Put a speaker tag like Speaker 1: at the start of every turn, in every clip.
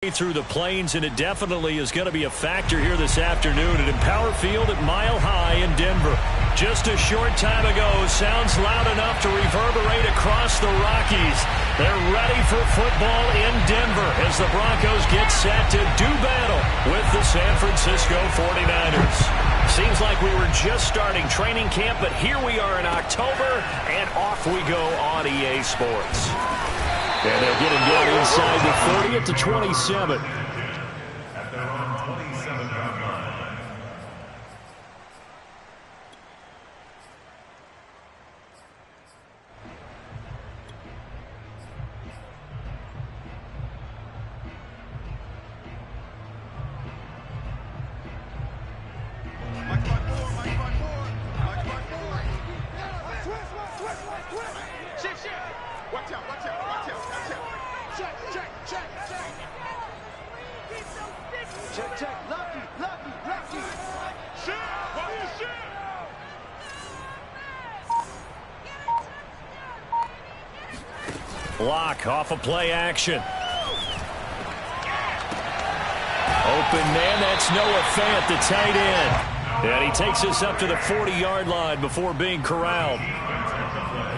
Speaker 1: Through the plains, and it definitely is going to be a factor here this afternoon at Empower Field at Mile High in Denver. Just a short time ago, sounds loud enough to reverberate across the Rockies. They're ready for football in Denver as the Broncos get set to do battle with the San Francisco 49ers. Seems like we were just starting training camp, but here we are in October, and off we go on EA Sports. And they'll get him going inside the 30 at the 27. Block off of play action. Open man, that's Noah Fant, the tight end. And he takes us up to the 40-yard line before being corralled.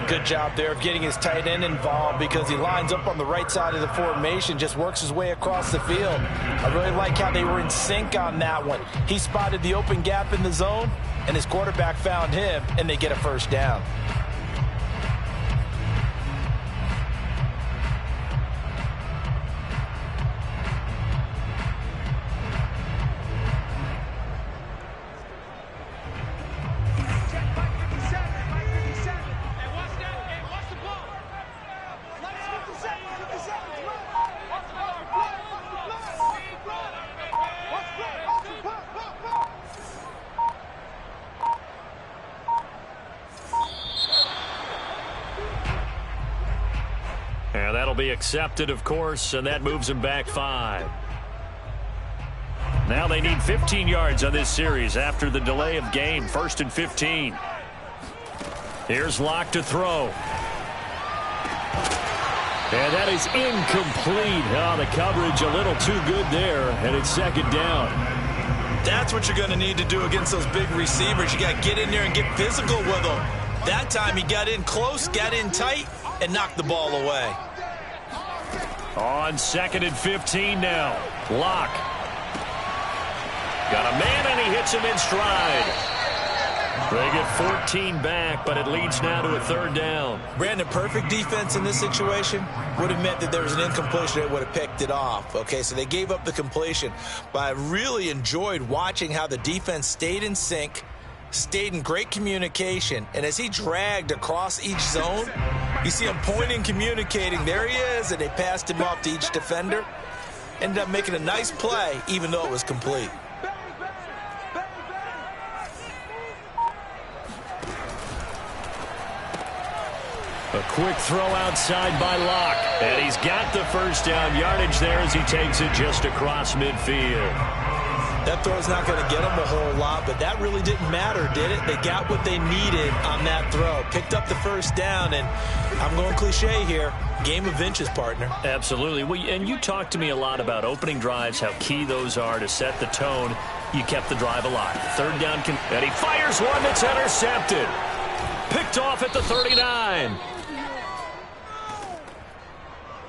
Speaker 2: Good job there of getting his tight end involved because he lines up on the right side of the formation, just works his way across the field. I really like how they were in sync on that one. He spotted the open gap in the zone, and his quarterback found him, and they get a first down.
Speaker 1: And that'll be accepted, of course, and that moves them back 5. Now they need 15 yards on this series after the delay of game. 1st and 15. Here's Locke to throw. And that is incomplete. Oh, the coverage a little too good there, and it's 2nd down.
Speaker 2: That's what you're going to need to do against those big receivers. You got to get in there and get physical with them. That time he got in close, got in tight, and knocked the ball away.
Speaker 1: On 2nd and 15 now. Locke. Got a man, and he hits him in stride. They get 14 back, but it leads now to a 3rd down.
Speaker 2: Brandon, perfect defense in this situation would have meant that there was an incompletion that would have picked it off. Okay, so they gave up the completion, but I really enjoyed watching how the defense stayed in sync, stayed in great communication, and as he dragged across each zone, you see him pointing, communicating. There he is, and they passed him off to each defender. Ended up making a nice play, even though it was complete.
Speaker 1: A quick throw outside by Locke. And he's got the first down yardage there as he takes it just across midfield.
Speaker 2: That throw's not going to get them a whole lot, but that really didn't matter, did it? They got what they needed on that throw. Picked up the first down, and I'm going cliche here. Game of inches, partner.
Speaker 1: Absolutely. Well, and you talked to me a lot about opening drives, how key those are to set the tone. You kept the drive alive. 3rd down, and he fires one that's intercepted. Picked off at the 39.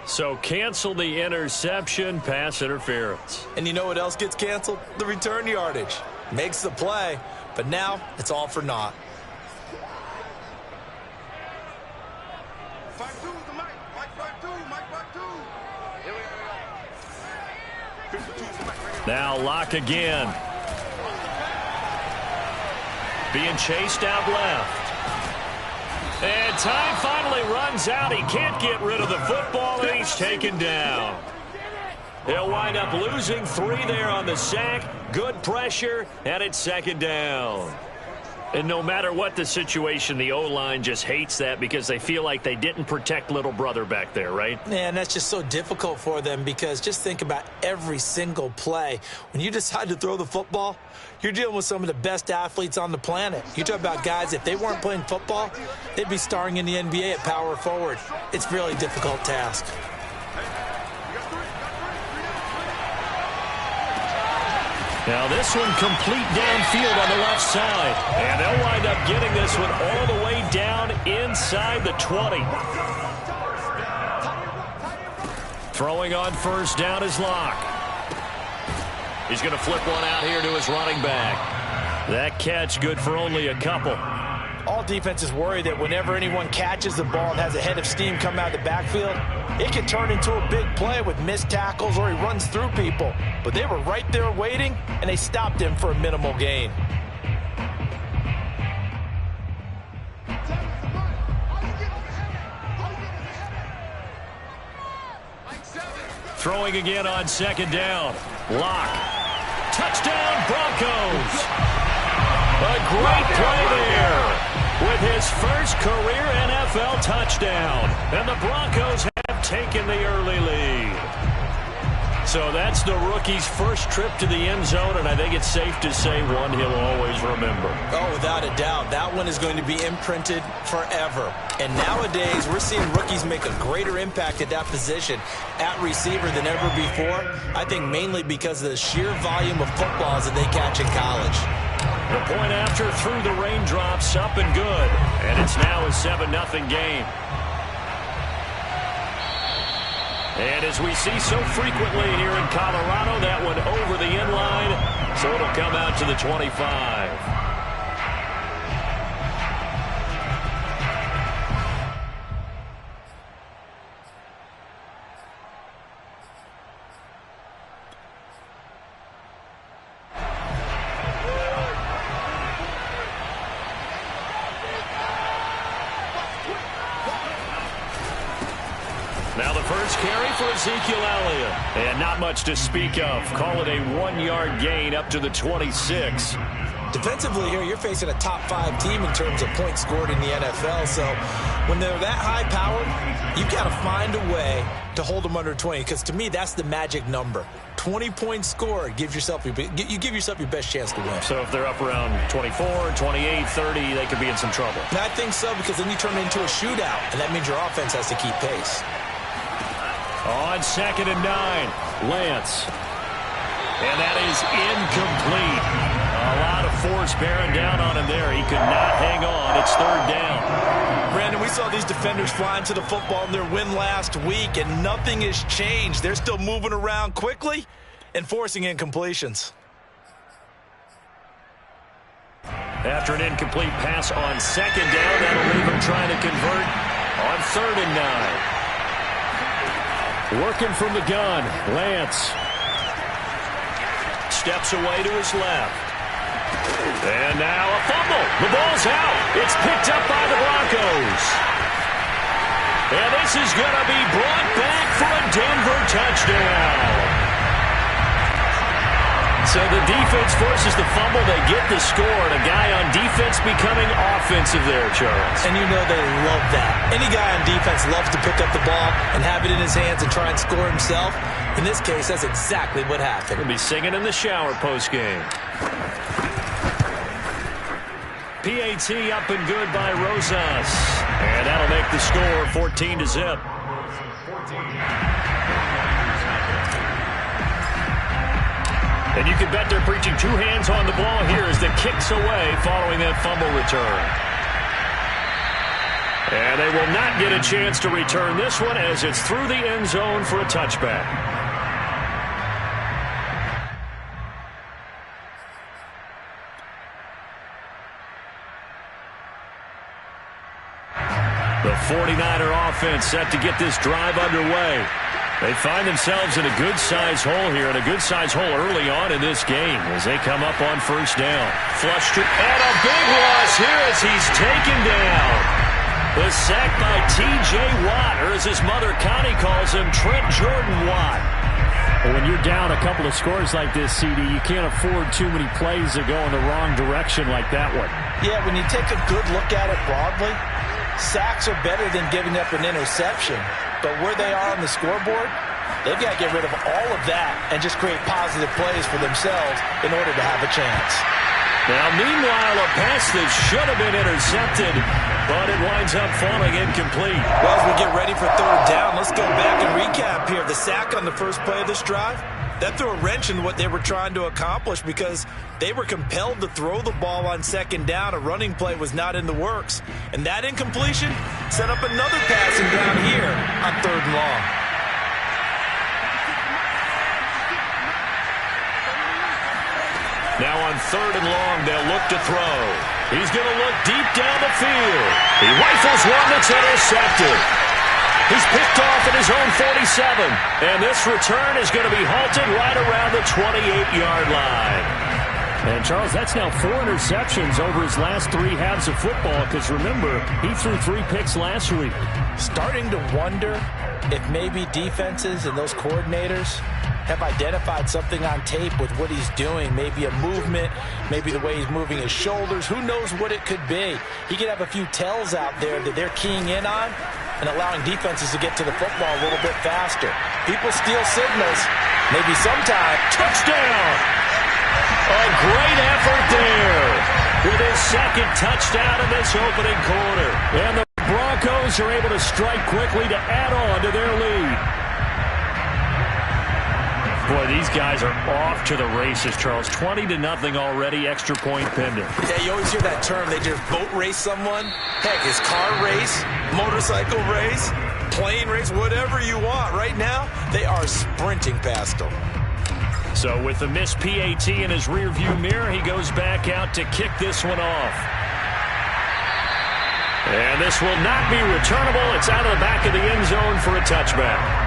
Speaker 1: So cancel the interception, pass interference.
Speaker 2: And you know what else gets canceled? The return yardage. Makes the play, but now it's all for naught.
Speaker 1: Now Locke again. Being chased out left. And time finally runs out. He can't get rid of the football, and he's taken down. He'll wind up losing 3 there on the sack. Good pressure, and it's 2nd down. And no matter what the situation, the O-line just hates that because they feel like they didn't protect little brother back there, right?
Speaker 2: Man, that's just so difficult for them because just think about every single play. When you decide to throw the football, you're dealing with some of the best athletes on the planet. You talk about guys, if they weren't playing football, they'd be starring in the NBA at power forward. It's a really difficult task.
Speaker 1: Now this one complete downfield on the left side. And they'll wind up getting this one all the way down inside the 20. Throwing on first down is Locke. He's going to flip one out here to his running back. That catch good for only a couple.
Speaker 2: All defenses worry that whenever anyone catches the ball and has a head of steam come out of the backfield, it can turn into a big play with missed tackles or he runs through people. But they were right there waiting, and they stopped him for a minimal gain.
Speaker 1: Throwing again on second down. Locke. Touchdown, Broncos. A great play there with his first career NFL touchdown. And the Broncos have taken the early lead. So that's the rookie's first trip to the end zone, and I think it's safe to say one he'll always remember.
Speaker 2: Oh, without a doubt. That one is going to be imprinted forever. And nowadays, we're seeing rookies make a greater impact at that position at receiver than ever before. I think mainly because of the sheer volume of footballs that they catch in college.
Speaker 1: The point after through the raindrops, up and good. And it's now a 7-0 game. And as we see so frequently here in Colorado, that one over the end line, so it'll come out to the 25. Now the first carry for Ezekiel Elliott. And not much to speak of. Call it a 1-yard gain up to the 26.
Speaker 2: Defensively here, you're facing a top 5 team in terms of points scored in the NFL. So when they're that high powered, you've got to find a way to hold them under 20. Because to me, that's the magic number. 20 points scored, you give yourself your best chance to win.
Speaker 1: So if they're up around 24, 28, 30, they could be in some trouble.
Speaker 2: And I think so, because then you turn it into a shootout, and that means your offense has to keep pace.
Speaker 1: On 2nd and 9, Lance. And that is incomplete. A lot of force bearing down on him there. He could not hang on. It's 3rd down.
Speaker 2: Brandon, we saw these defenders flying to the football in their win last week, and nothing has changed. They're still moving around quickly and forcing incompletions.
Speaker 1: After an incomplete pass on 2nd down, that'll leave him trying to convert on 3rd and 9. Working from the gun, Lance. Steps away to his left. And now a fumble. The ball's out. It's picked up by the Broncos. And this is going to be brought back for a Denver touchdown. So the defense forces the fumble. They get the score. And a guy on defense becoming offensive there, Charles.
Speaker 2: And you know they love that. Any guy on defense loves to pick up the ball and have it in his hands and try and score himself. In this case, that's exactly what happened.
Speaker 1: He'll be singing in the shower postgame. PAT up and good by Rosas. And that'll make the score 14-0. And you can bet they're preaching 2 hands on the ball here as the kick's away following that fumble return. And they will not get a chance to return this one as it's through the end zone for a touchback. The 49er offense set to get this drive underway. They find themselves in a good-sized hole here, and a good-sized hole early on in this game as they come up on 1st down. Flushed and a big loss here as he's taken down. The sack by T.J. Watt, or as his mother Connie calls him, Trent Jordan Watt. Well, when you're down a couple of scores like this, CD, you can't afford too many plays that go in the wrong direction like that one.
Speaker 2: Yeah, when you take a good look at it broadly, sacks are better than giving up an interception. But where they are on the scoreboard, they've got to get rid of all of that and just create positive plays for themselves in order to have a chance.
Speaker 1: Now, meanwhile, a pass that should have been intercepted, but it winds up falling incomplete.
Speaker 2: Well, as we get ready for third down, let's go back and recap here. The sack on the first play of this drive, that threw a wrench in what they were trying to accomplish because they were compelled to throw the ball on second down. A running play was not in the works. And that incompletion set up another passing down here on third and long.
Speaker 1: Now on third and long, they'll look to throw. He's going to look deep down the field. He rifles one that's intercepted. He's picked off at his own 47. And this return is going to be halted right around the 28-yard line. And, Charles, that's now 4 interceptions over his last 3 halves of football because, remember, he threw 3 picks last week.
Speaker 2: Starting to wonder if maybe defenses and those coordinators have identified something on tape with what he's doing. Maybe a movement, maybe the way he's moving his shoulders. Who knows what it could be? He could have a few tells out there that they're keying in on and allowing defenses to get to the football a little bit faster. People steal signals. Maybe sometime.
Speaker 1: Touchdown! A great effort there with his second touchdown in this opening quarter. And the Broncos are able to strike quickly to add on to their lead. Boy, these guys are off to the races, Charles. 20-0 already, extra point pending.
Speaker 2: Yeah, you always hear that term. They just boat race someone. Heck, it's car race, motorcycle race, plane race, whatever you want. Right now, they are sprinting past them.
Speaker 1: So with the missed PAT in his rearview mirror, he goes back out to kick this one off. And this will not be returnable. It's out of the back of the end zone for a touchback.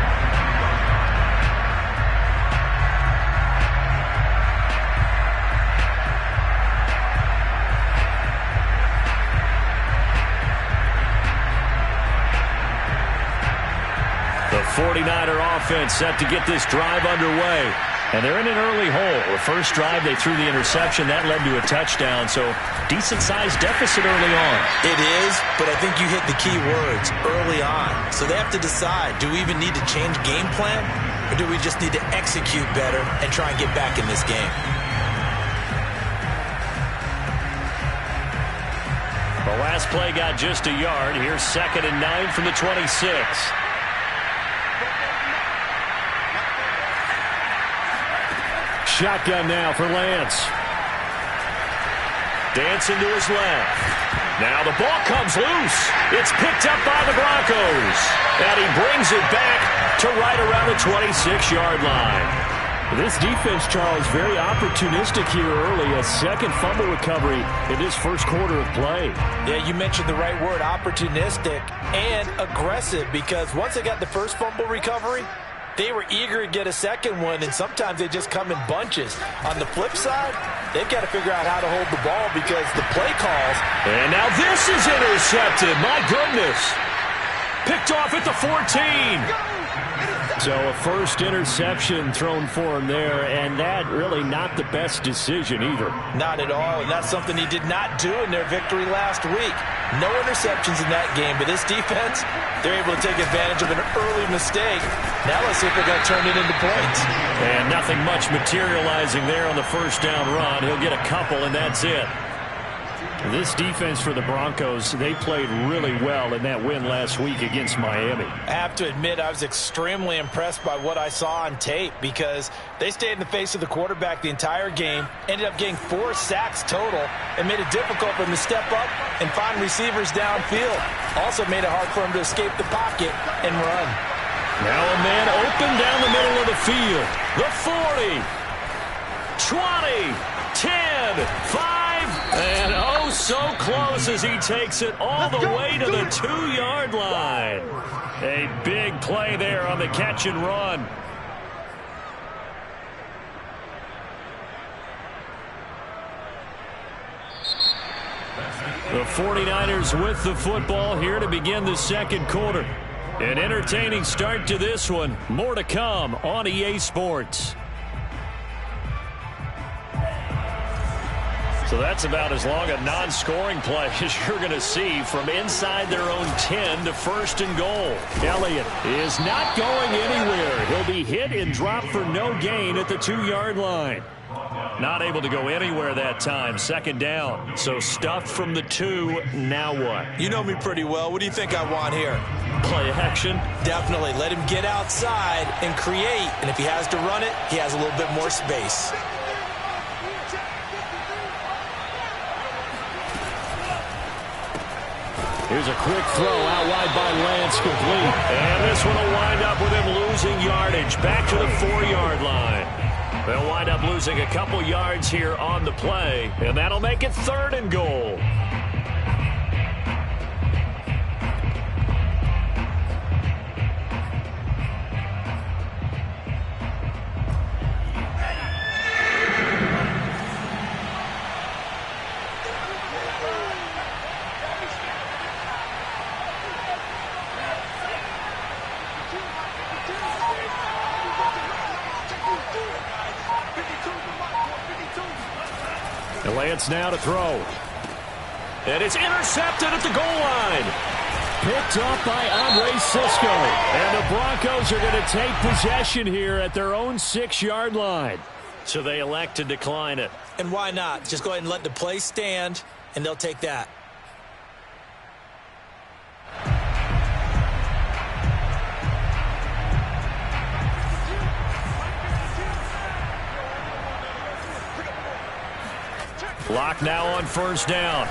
Speaker 1: The 49er offense set to get this drive underway. And they're in an early hole. The first drive, they threw the interception. That led to a touchdown. So decent-sized deficit early on.
Speaker 2: It is, but I think you hit the key words, early on. So they have to decide, do we even need to change game plan? Or do we just need to execute better and try and get back in this game?
Speaker 1: The last play got just a yard. Here's 2nd and 9 from the 26. Shotgun now for Lance. Dancing to his left. Now the ball comes loose. It's picked up by the Broncos. And he brings it back to right around the 26-yard line. This defense, Charles, very opportunistic here early. A second fumble recovery in this first quarter of play.
Speaker 2: Yeah, you mentioned the right word, opportunistic and aggressive, because once they got the first fumble recovery, they were eager to get a second one, and sometimes they just come in bunches. On the flip side, they've got to figure out how to hold the ball because the play calls.
Speaker 1: And now this is intercepted. My goodness. Picked off at the 14. So a first interception thrown for him there, and that really not the best decision either.
Speaker 2: Not at all, and that's something he did not do in their victory last week. No interceptions in that game, but this defense, they're able to take advantage of an early mistake. Now let's see if they're going to turn it into points.
Speaker 1: And nothing much materializing there on the first down run. He'll get a couple, and that's it. This defense for the Broncos, they played really well in that win last week against Miami.
Speaker 2: I have to admit, I was extremely impressed by what I saw on tape because they stayed in the face of the quarterback the entire game, ended up getting 4 sacks total, and made it difficult for him to step up and find receivers downfield. Also made it hard for him to escape the pocket and run.
Speaker 1: Now a man open down the middle of the field. The 40, 20, 10, 5, and oh, so close as he takes it all the way to the 2-yard line. A big play there on the catch and run. The 49ers with the football here to begin the second quarter. An entertaining start to this one. More to come on EA Sports. So that's about as long a non-scoring play as you're going to see from inside their own 10 to 1st and goal. Elliott is not going anywhere. He'll be hit and dropped for no gain at the 2-yard line. Not able to go anywhere that time. 2nd down. So stuffed from the 2. Now what?
Speaker 2: You know me pretty well. What do you think I want here?
Speaker 1: Play action.
Speaker 2: Definitely. Let him get outside and create. And if he has to run it, he has a little bit more space.
Speaker 1: Here's a quick throw out wide by Lance, complete. And this one will wind up with him losing yardage. Back to the 4-yard line. They'll wind up losing a couple yards here on the play, and that'll make it 3rd and goal. Lance now to throw. And it's intercepted at the goal line. Picked off by Andre Cisco. And the Broncos are going to take possession here at their own 6-yard line. So they elect to decline it.
Speaker 2: And why not? Just go ahead and let the play stand, and they'll take that.
Speaker 1: Clock now on 1st down.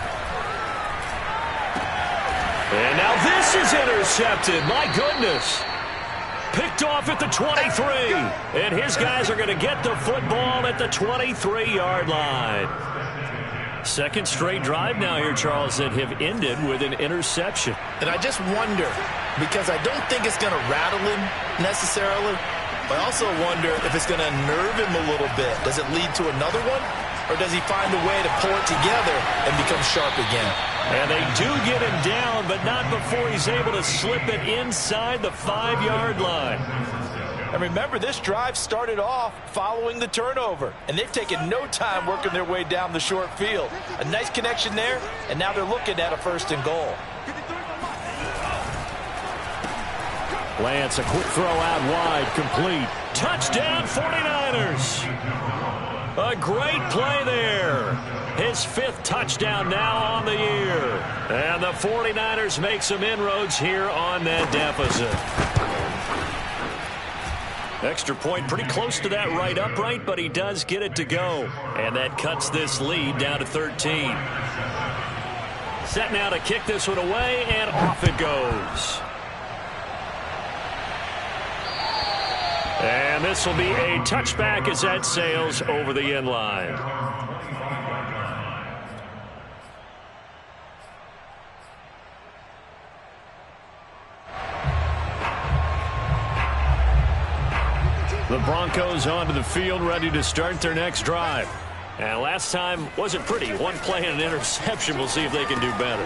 Speaker 1: And now this is intercepted. My goodness. Picked off at the 23. And his guys are going to get the football at the 23-yard line. 2nd straight drive now here, Charles, that have ended with an interception.
Speaker 3: And I just wonder, because I don't think it's going to rattle him necessarily, but I also wonder if it's going to nerve him a little bit. Does it lead to another one? Or does he find a way to pull it together and become sharp again?
Speaker 1: And they do get him down, but not before he's able to slip it inside the 5-yard line.
Speaker 2: And remember, this drive started off following the turnover, and they've taken no time working their way down the short field. A nice connection there, and now they're looking at a 1st and goal.
Speaker 1: Lance, a quick throw out wide, complete. Touchdown, 49ers. A great play there. His 5th touchdown now on the year. And the 49ers make some inroads here on that deficit. Extra point pretty close to that right upright, but he does get it to go. And that cuts this lead down to 13. Set now to kick this one away, and off it goes. And this will be a touchback as that sails over the end line. The Broncos onto the field, ready to start their next drive. And last time wasn't pretty. One play and an interception. We'll see if they can do better.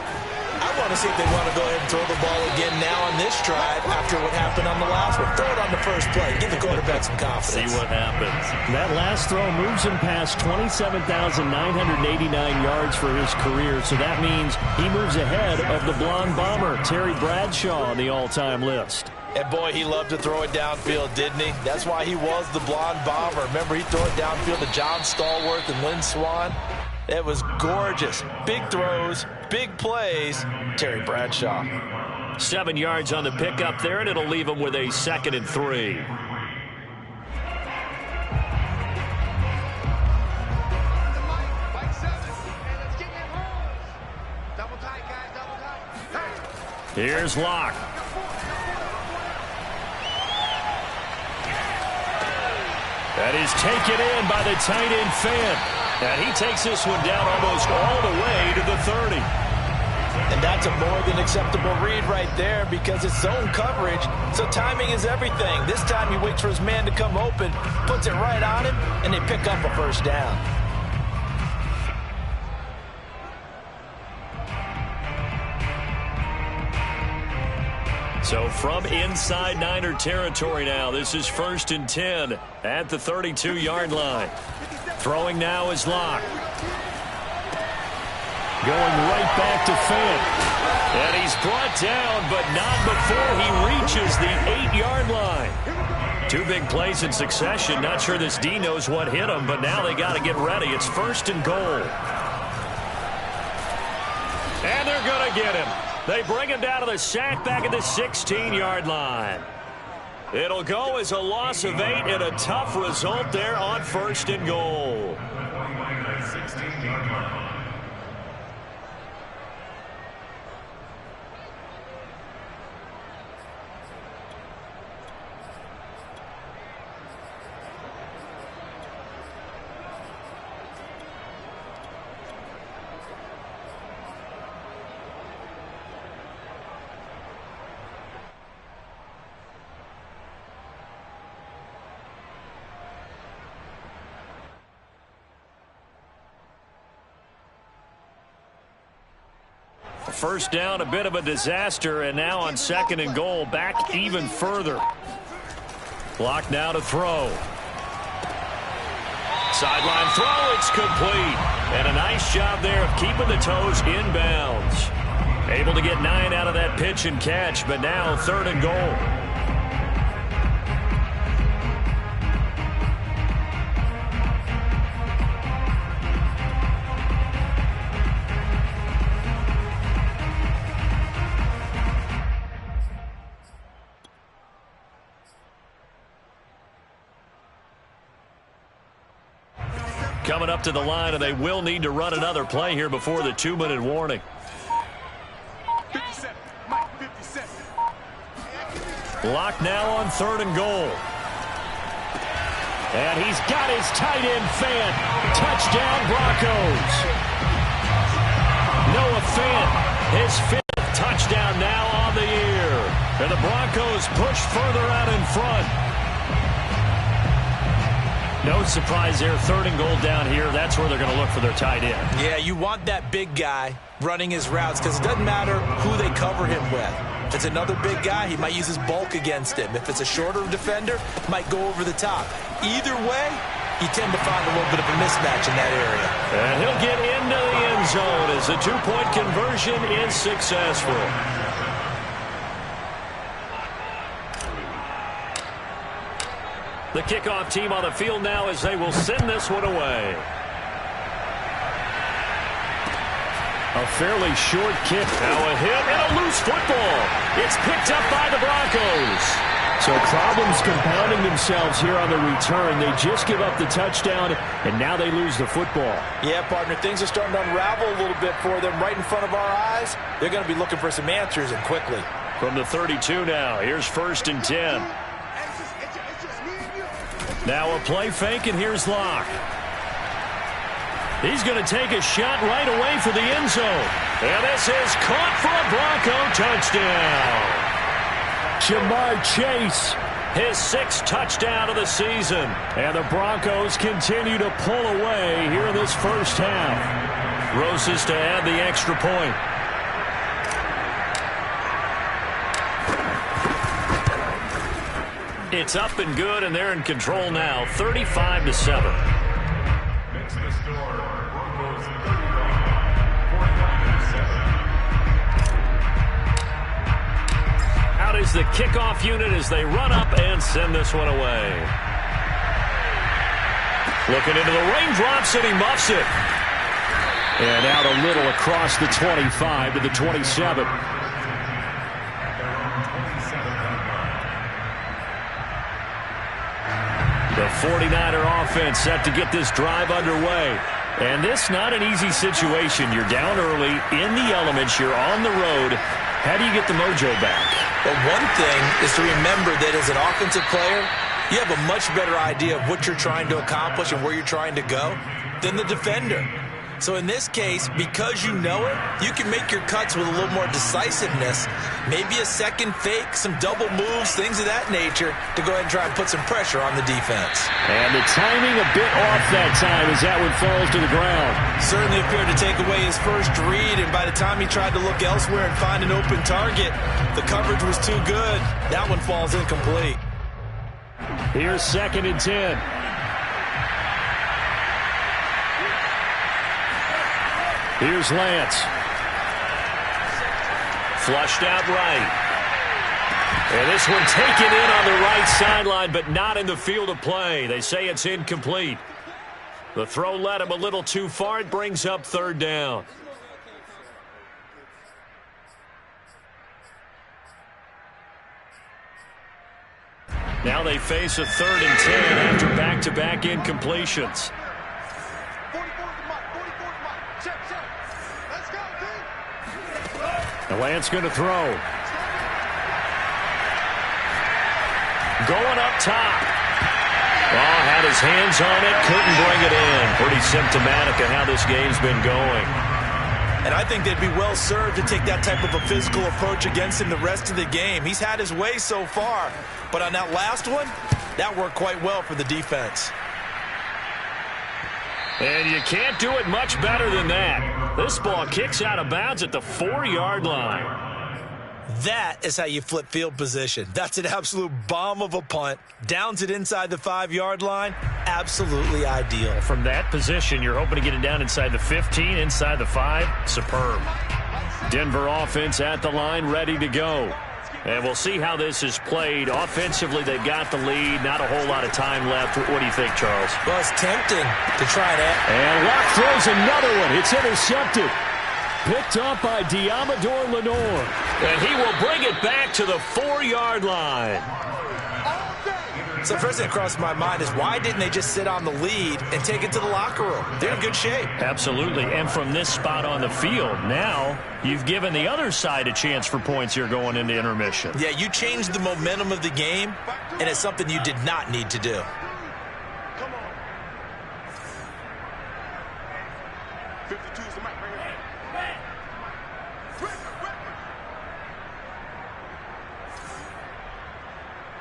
Speaker 2: I want to see if they want to go ahead and throw the ball again now on this drive after what happened on the last one. Throw it on the first play. Give the quarterback some confidence.
Speaker 1: See what happens.
Speaker 4: That last throw moves him past 27,989 yards for his career, so that means he moves ahead of the blonde bomber, Terry Bradshaw, on the all-time list.
Speaker 2: And boy, he loved to throw it downfield, didn't he? That's why he was the blonde bomber. Remember, he'd throw it downfield to John Stallworth and Lynn Swann. It was gorgeous. Big throws, big plays. Terry Bradshaw.
Speaker 1: 7 yards on the pickup there, and it'll leave him with a 2nd and 3. Here's Locke. That is taken in by the tight end Fant. And he takes this one down almost all the way to the 30.
Speaker 2: And that's a more than acceptable read right there because it's zone coverage, so timing is everything. This time he waits for his man to come open, puts it right on him, and they pick up a 1st down.
Speaker 1: So from inside Niner territory now, this is 1st and 10 at the 32-yard line. Throwing now is Locke. Going right back to Fant. And he's brought down, but not before he reaches the 8-yard line. 2 big plays in succession. Not sure this D knows what hit him, but now they got to get ready. It's 1st and goal. And they're going to get him. They bring him down to the sack back at the 16-yard line. It'll go as a loss of 8 and a tough result there on 1st and goal.
Speaker 5: 16-yard line.
Speaker 1: First down, a bit of a disaster, and now on 2nd and goal, back even further. Clock now to throw. Sideline throw, it's complete. And a nice job there of keeping the toes inbounds. Able to get 9 out of that pitch and catch, but now 3rd and goal. Coming up to the line, and they will need to run another play here before the 2-minute warning.
Speaker 5: 57. Mike, 57.
Speaker 1: Lock now on 3rd and goal. And he's got his tight end Fant. Touchdown Broncos. Noah Fant, his 5th touchdown now on the year. And the Broncos push further out in front. No surprise there, 3rd and goal down here. That's where they're going to look for their tight end.
Speaker 2: Yeah, you want that big guy running his routes because it doesn't matter who they cover him with. If it's another big guy, he might use his bulk against him. If it's a shorter defender, might go over the top. Either way, you tend to find a little bit of a mismatch in that area.
Speaker 1: And he'll get into the end zone as the 2-point conversion is successful. The kickoff team on the field now as they will send this one away. A fairly short kick. Now a hit and a loose football. It's picked up by the Broncos.
Speaker 4: So problems compounding themselves here on the return. They just give up the touchdown, and now they lose the football.
Speaker 3: Yeah, partner, things are starting to unravel a little bit for them right in front of our eyes. They're going to be looking for some answers, and quickly.
Speaker 1: From the 32 now, here's 1st and 10. Now a play fake, and here's Locke. He's going to take a shot right away for the end zone. And this is caught for a Bronco touchdown. Jamar Chase, his 6th touchdown of the season. And the Broncos continue to pull away here in this first half. Roses to add the extra point. It's up and good, and they're in control now, 35-7.
Speaker 5: Next to the score, Broncos 35, 49-7.
Speaker 1: Out is the kickoff unit as they run up and send this one away. Looking into the raindrops, and he muffs it. And out a little across the 25 to the 27. The 49er offense set to get this drive underway. And this not an easy situation. You're down early, in the elements, you're on the road. How do you get the mojo back?
Speaker 2: Well, one thing is to remember that as an offensive player, you have a much better idea of what you're trying to accomplish and where you're trying to go than the defender. So in this case, because you know it, you can make your cuts with a little more decisiveness. Maybe a second fake, some double moves, things of that nature to go ahead and try and put some pressure on the defense.
Speaker 4: And the timing a bit off that time as that one falls to the ground.
Speaker 2: Certainly appeared to take away his first read, and by the time he tried to look elsewhere and find an open target, the coverage was too good. That one falls incomplete.
Speaker 4: Here's 2nd and 10.
Speaker 1: Here's Lance. Flushed out right. And this one taken in on the right sideline, but not in the field of play. They say it's incomplete. The throw led him a little too far. It brings up third down. Now they face a 3rd and 10 after back-to-back incompletions. And Lance going to throw. Going up top. Oh, had his hands on it, couldn't bring it in. Pretty symptomatic of how this game's been going.
Speaker 3: And I think they'd be well served to take that type of a physical approach against him the rest of the game. He's had his way so far, but on that last one, that worked quite well for the defense.
Speaker 1: And you can't do it much better than that. This ball kicks out of bounds at the 4-yard line.
Speaker 2: That is how you flip field position. That's an absolute bomb of a punt. Downs it inside the 5-yard line. Absolutely ideal.
Speaker 1: From that position, you're hoping to get it down inside the 15, inside the 5. Superb. Denver offense at the line, ready to go. And we'll see how this is played. Offensively, they got the lead. Not a whole lot of time left. What do you think, Charles?
Speaker 2: Well, it's tempting to try that.
Speaker 1: And Locke throws another one. It's intercepted. Picked up by Diamador Lenore. And he will bring it back to the 4-yard line.
Speaker 2: So first thing that crossed my mind is why didn't they just sit on the lead and take it to the locker room? They're in good shape.
Speaker 1: Absolutely. And from this spot on the field, now you've given the other side a chance for points here going into intermission.
Speaker 2: Yeah, you changed the momentum of the game, and it's something you did not need to do.
Speaker 5: Come on. 52 is the mic right here.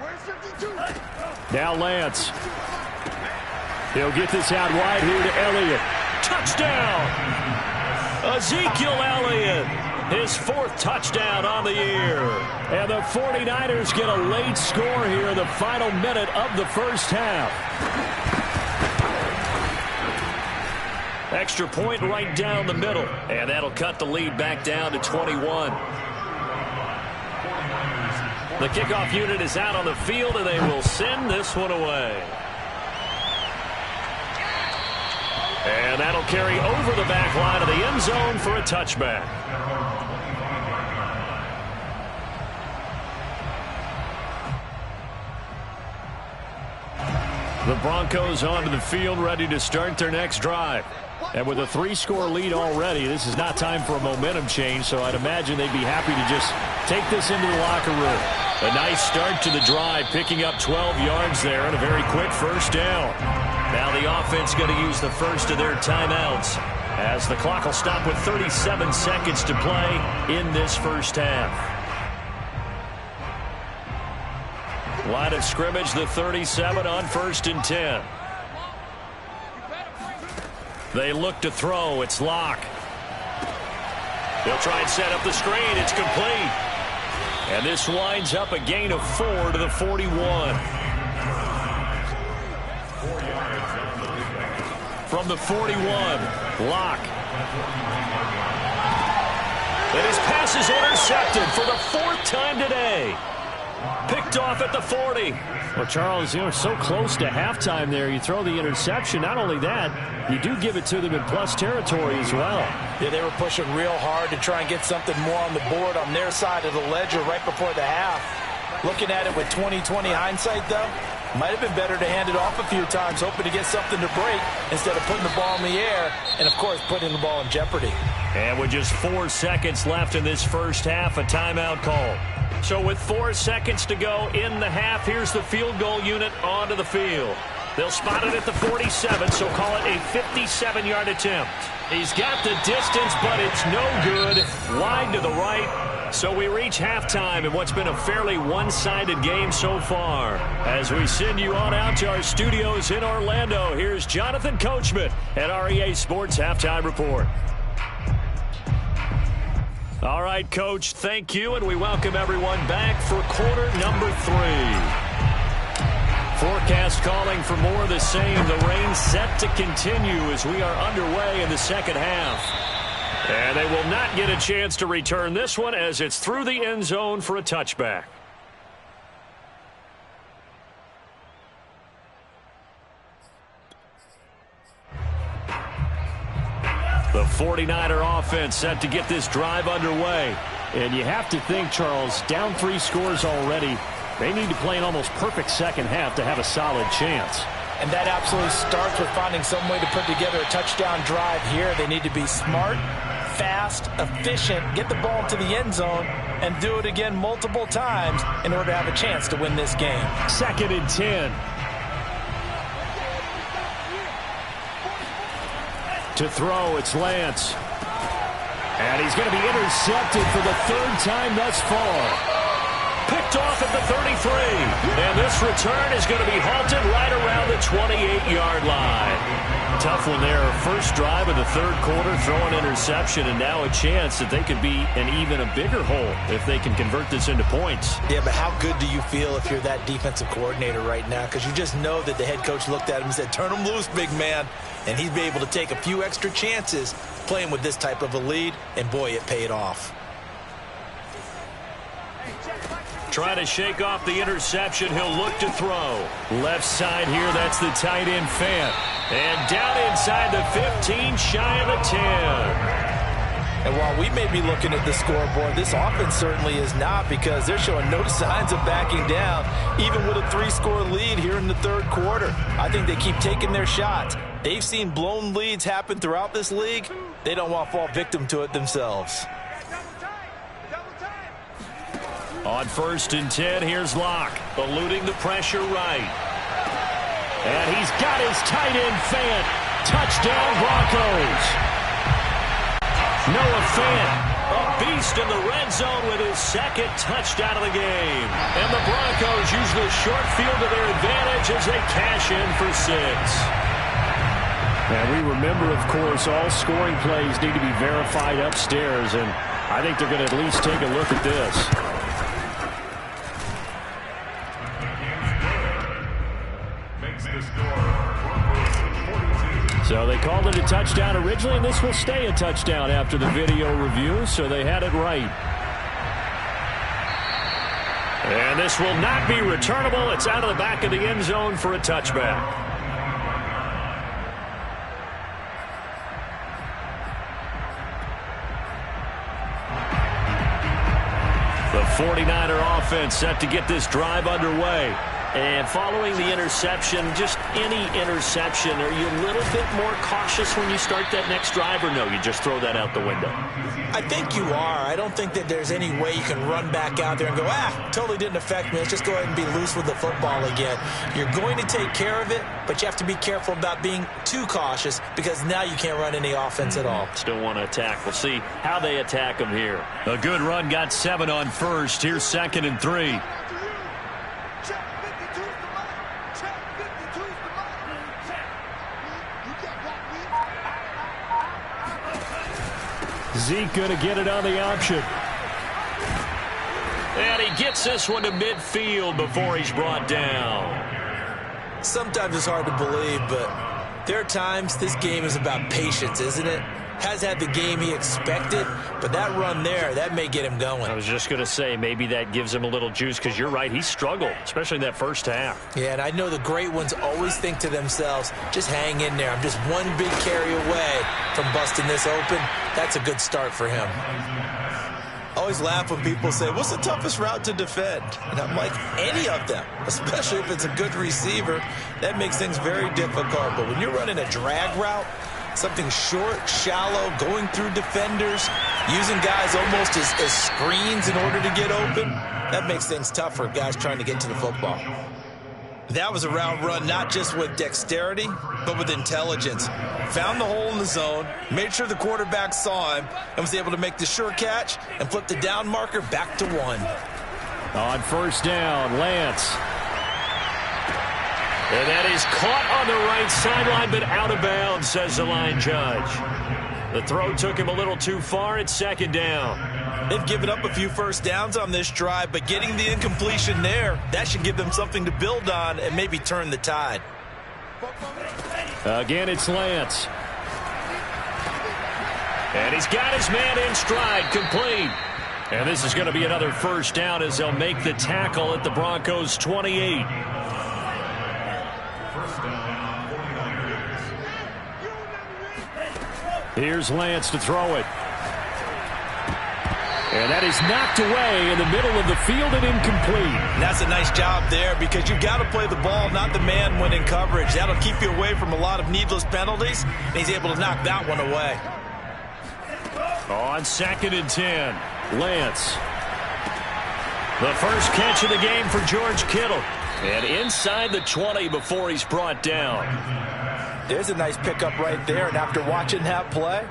Speaker 5: Where's 52?
Speaker 1: Now Lance. He'll get this out wide here to Elliott. Touchdown! Ezekiel Elliott. His 4th touchdown on the year. And the 49ers get a late score here in the final minute of the first half. Extra point right down the middle. And that'll cut the lead back down to 21. The kickoff unit is out on the field, and they will send this one away. And that'll carry over the back line of the end zone for a touchback. The Broncos onto the field, ready to start their next drive. And with a 3-score lead already, this is not time for a momentum change, so I'd imagine they'd be happy to just take this into the locker room. A nice start to the drive, picking up 12 yards there and a very quick first down. Now the offense going to use the first of their timeouts as the clock will stop with 37 seconds to play in this first half. Line of scrimmage, the 37 on 1st and 10. They look to throw. It's Locke. They'll try and set up the screen. It's complete. And this winds up a gain of 4 to the 41. From the 41, Locke. And his pass is intercepted for the 4th time today. Picked off at the 40. Well, Charles, you know, so close to halftime there. You throw the interception. Not only that, you do give it to them in plus territory as well.
Speaker 3: Yeah, they were pushing real hard to try and get something more on the board on their side of the ledger right before the half. Looking at it with 20/20 hindsight, though, might have been better to hand it off a few times, hoping to get something to break instead of putting the ball in the air and, of course, putting the ball in jeopardy.
Speaker 1: And with just 4 seconds left in this first half, a timeout call. So with 4 seconds to go in the half, here's the field goal unit onto the field. They'll spot it at the 47, so call it a 57-yard attempt. He's got the distance, but it's no good. Wide to the right. So we reach halftime in what's been a fairly one-sided game so far. As we send you on out to our studios in Orlando, here's Jonathan Coachman at REA Sports Halftime Report. All right, Coach, thank you, and we welcome everyone back for quarter number 3. Forecast calling for more of the same. The rain set to continue as we are underway in the second half. And they will not get a chance to return this one as it's through the end zone for a touchback. The 49er offense set to get this drive underway.
Speaker 4: And you have to think, Charles, down 3 scores already. They need to play an almost perfect second half to have a solid chance.
Speaker 3: And that absolutely starts with finding some way to put together a touchdown drive here. They need to be smart, fast, efficient, get the ball to the end zone, and do it again multiple times in order to have a chance to win this game.
Speaker 4: 2nd and 10. To throw, it's Lance. And he's going to be intercepted for the 3rd time thus far.
Speaker 1: Picked off at the 33. And this return is going to be halted right around the 28-yard line. Tough one there. First drive of the 3rd quarter, throw an interception, and now a chance that they could be in even a bigger hole if they can convert this into points.
Speaker 2: Yeah, but how good do you feel if you're that defensive coordinator right now? Because you just know that the head coach looked at him and said, turn him loose, big man. And he'd be able to take a few extra chances playing with this type of a lead, and boy, it paid off.
Speaker 1: Trying to shake off the interception. He'll look to throw. Left side here, that's the tight end Fant. And down inside the 15, shy of the 10.
Speaker 3: And while we may be looking at the scoreboard, this offense certainly is not, because they're showing no signs of backing down, even with a 3-score lead here in the 3rd quarter. I think they keep taking their shots. They've seen blown leads happen throughout this league. They don't want to fall victim to it themselves.
Speaker 1: On 1st and 10, here's Locke, eluding the pressure right.
Speaker 4: And he's got his tight end Fant. Touchdown Broncos. Noah Fant,
Speaker 1: a beast in the red zone with his 2nd touchdown of the game. And the Broncos use the short field to their advantage as they cash in for 6.
Speaker 4: And we remember, of course, all scoring plays need to be verified upstairs, and I think they're going to at least take a look at this. So they called it a touchdown originally, and this will stay a touchdown after the video review, so they had it right.
Speaker 1: And this will not be returnable. It's out of the back of the end zone for a touchback. The 49er offense set to get this drive underway. And following the interception, just any interception, are you a little bit more cautious when you start that next drive, or no, you just throw that out the window?
Speaker 2: I think you are. I don't think that there's any way you can run back out there and go, totally didn't affect me. Let's just go ahead and be loose with the football again. You're going to take care of it, but you have to be careful about being too cautious, because now you can't run any offense at all.
Speaker 1: Still want to attack. We'll see how they attack them here. A good run, got 7 on 1st. Here's 2nd and 3.
Speaker 4: Zeke going to get it on the option.
Speaker 1: And he gets this one to midfield before he's brought down.
Speaker 2: Sometimes it's hard to believe, but there are times this game is about patience, isn't it? Has had the game he expected, but that run there, that may get him going.
Speaker 1: I was just going to say, maybe that gives him a little juice, because you're right, he struggled, especially in that first half.
Speaker 2: Yeah, and I know the great ones always think to themselves, just hang in there. I'm just one big carry away from busting this open. That's a good start for him. I always laugh when people say, what's the toughest route to defend? And I'm like, any of them, especially if it's a good receiver. That makes things very difficult. But when you're running a drag route, something short, shallow, going through defenders, using guys almost as screens in order to get open, that makes things tough for guys trying to get to the football. That was a route run not just with dexterity, but with intelligence. Found the hole in the zone, made sure the quarterback saw him, and was able to make the sure catch and flip the down marker back to 1.
Speaker 4: On 1st down, Lance.
Speaker 1: And that is caught on the right sideline, but out of bounds, says the line judge. The throw took him a little too far. It's 2nd down.
Speaker 2: They've given up a few first downs on this drive, but getting the incompletion there, that should give them something to build on and maybe turn the tide.
Speaker 4: Again, it's Lance.
Speaker 1: And he's got his man in stride, complete. And this is going to be another first down as they'll make the tackle at the Broncos' 28. Here's Lance to throw it. And that is knocked away in the middle of the field and incomplete.
Speaker 2: And that's a nice job there because you've got to play the ball, not the man when in coverage. That'll keep you away from a lot of needless penalties, and he's able to knock that one away.
Speaker 1: On 2nd and 10, Lance. The first catch of the game for George Kittle. And inside the 20 before he's brought down.
Speaker 3: There's a nice pickup right there, and after watching that play,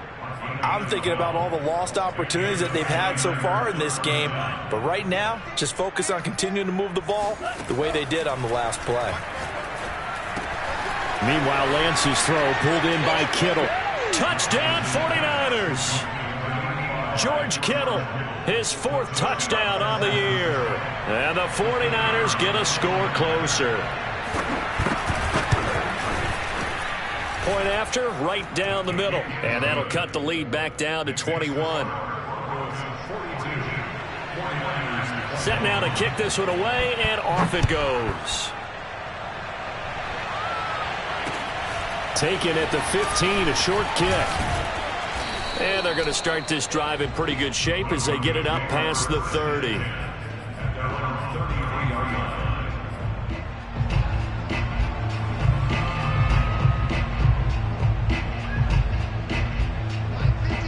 Speaker 3: I'm thinking about all the lost opportunities that they've had so far in this game. But right now, just focus on continuing to move the ball the way they did on the last play.
Speaker 1: Meanwhile, Lance's throw pulled in by Kittle. Touchdown, 49ers! George Kittle, his 4th touchdown on the year. And the 49ers get a score closer. Point after, right down the middle. And that'll cut the lead back down to 21. Set now to kick this one away, and off it goes. Taken at the 15, a short kick. And they're going to start this drive in pretty good shape as they get it up past the 30.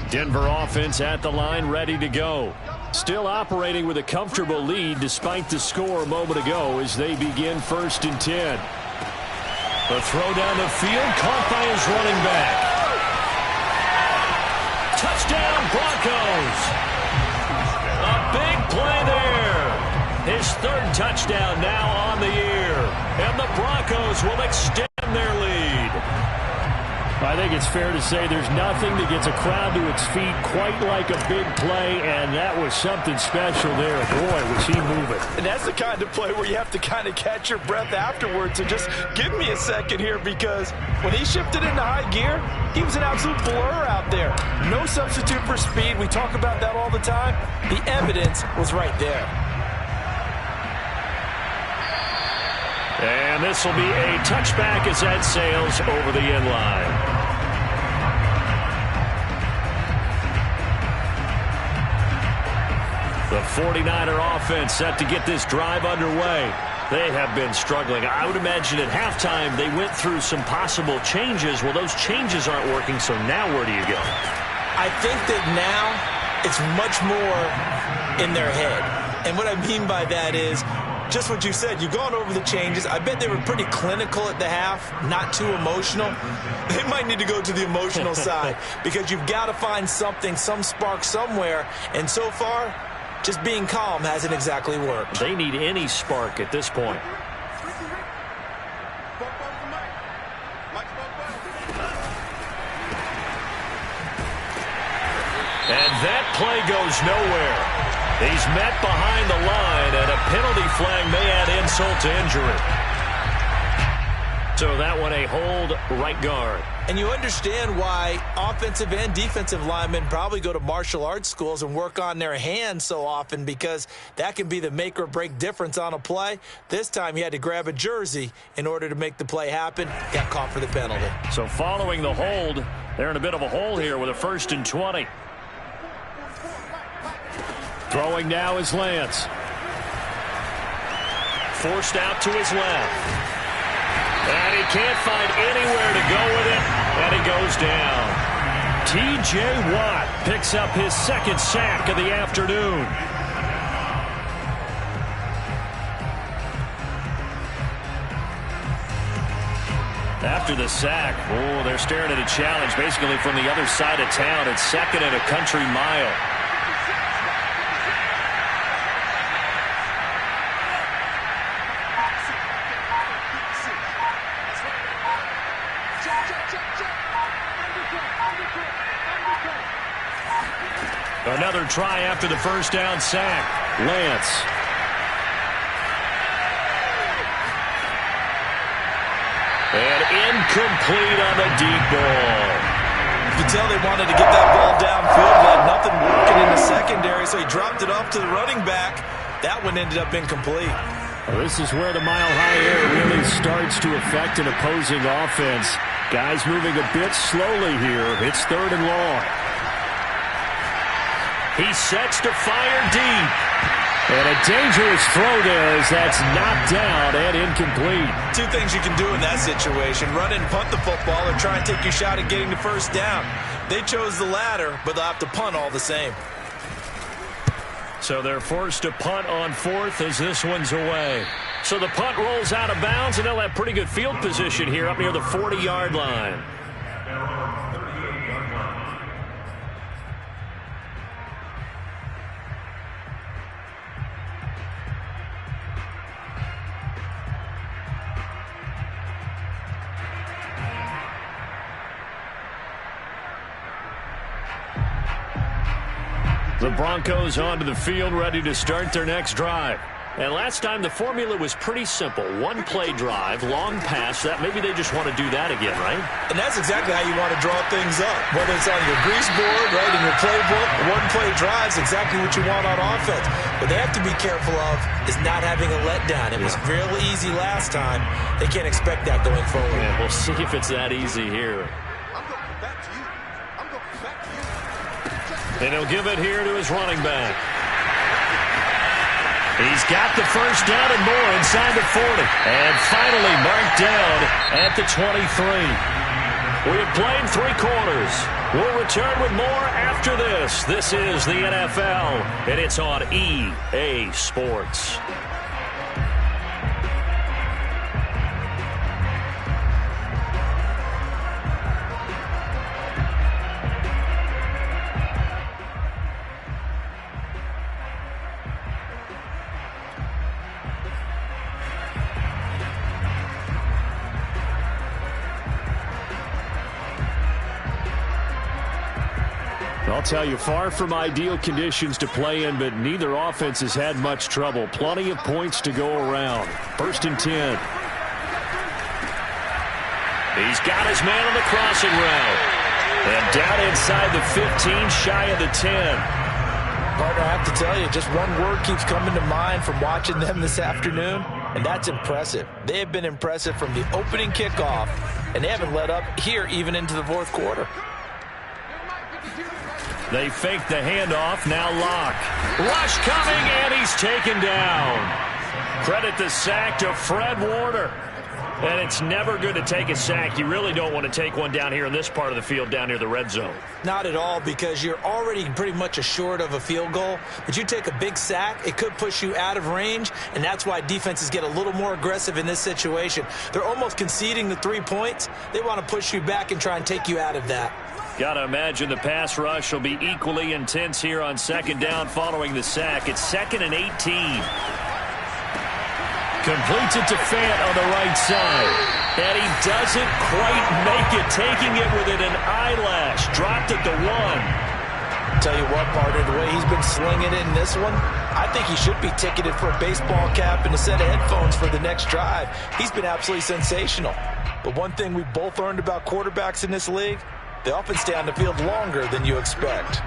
Speaker 1: Denver offense at the line, ready to go. Still operating with a comfortable lead despite the score a moment ago as they begin 1st and 10. The throw down the field, caught by his running back. Touchdown, Broncos. A big play there. His 3rd touchdown now on the year. And the Broncos will extend their lead.
Speaker 4: I think it's fair to say there's nothing that gets a crowd to its feet quite like a big play, and that was something special there. Boy, was he moving.
Speaker 3: And that's the kind of play where you have to kind of catch your breath afterwards. So just give me a second here, because when he shifted into high gear, he was an absolute blur out there. No substitute for speed. We talk about that all the time. The evidence was right there.
Speaker 1: And this will be a touchback as that sails over the end line. The 49er offense set to get this drive underway. They have been struggling. I would imagine at halftime they went through some possible changes. Well, those changes aren't working, so now where do you go?
Speaker 2: I think that now it's much more in their head. And what I mean by that is just what you said. You've gone over the changes. I bet they were pretty clinical at the half, not too emotional. They might need to go to the emotional side because you've got to find something, some spark somewhere. And so far, just being calm hasn't exactly worked.
Speaker 1: They need any spark at this point. And that play goes nowhere. He's met behind the line, and a penalty flag may add insult to injury. So that one a hold right guard.
Speaker 2: And you understand why offensive and defensive linemen probably go to martial arts schools and work on their hands so often, because that can be the make or break difference on a play. This time he had to grab a jersey in order to make the play happen. Got caught for the penalty.
Speaker 1: So following the hold, they're in a bit of a hole here with a 1st and 20. Throwing now is Lance. Forced out to his left. And he can't find anywhere to go with it. And he goes down. T.J. Watt picks up his 2nd sack of the afternoon. After the sack, they're staring at a challenge basically from the other side of town. It's 2nd and a country mile. Another try after the 1st down sack. Lance. And incomplete on the deep ball.
Speaker 2: could tell they wanted to get that ball downfield, but had nothing working in the secondary, so he dropped it off to the running back. That one ended up incomplete.
Speaker 4: Well, this is where the mile-high air really starts to affect an opposing offense. Guys moving a bit slowly here. It's 3rd and long.
Speaker 1: He sets to fire deep.
Speaker 4: And a dangerous throw there as that's knocked down and incomplete.
Speaker 2: Two things you can do in that situation: run and punt the football, or try and take your shot at getting the first down. They chose the latter, but they'll have to punt all the same.
Speaker 1: So they're forced to punt on 4th as this one's away. So the punt rolls out of bounds, and they'll have pretty good field position here up near the 40-yard line. The Broncos onto the field, ready to start their next drive. And last time the formula was pretty simple. One play drive, long pass. That maybe they just want to do that again, right?
Speaker 2: And that's exactly how you want to draw things up. Whether it's on your grease board, right, in your playbook, one play drive is exactly what you want on offense. What they have to be careful of is not having a letdown. It was really easy last time. They can't expect that going forward.
Speaker 1: Yeah, we'll see if it's that easy here. And he'll give it here to his running back. He's got the first down and more inside the 40. And finally marked down at the 23. We have played 3 quarters. We'll return with more after this. This is the NFL, and it's on EA Sports.
Speaker 4: I'll tell you, far from ideal conditions to play in, but neither offense has had much trouble. Plenty of points to go around. 1st and 10.
Speaker 1: He's got his man on the crossing route. And down inside the 15, shy of the 10.
Speaker 2: Partner, I have to tell you, just one word keeps coming to mind from watching them this afternoon, and that's impressive. They have been impressive from the opening kickoff, and they haven't let up here even into the 4th quarter.
Speaker 1: They fake the handoff, now Locke. Rush coming, and he's taken down. Credit the sack to Fred Warner. And it's never good to take a sack. You really don't want to take one down here in this part of the field, down near the red zone.
Speaker 2: Not at all, because you're already pretty much assured of a field goal. But you take a big sack, it could push you out of range, and that's why defenses get a little more aggressive in this situation. They're almost conceding the 3 points. They want to push you back and try and take you out of that.
Speaker 1: Got to imagine the pass rush will be equally intense here on 2nd down following the sack. It's 2nd and 18. Completes it to Fant on the right side. And he doesn't quite make it, taking it within an eyelash. Dropped at the 1.
Speaker 2: Tell you what, partner, the way he's been slinging it in this one, I think he should be ticketed for a baseball cap and a set of headphones for the next drive. He's been absolutely sensational. But one thing we both learned about quarterbacks in this league, they often stay on the field longer than you expect.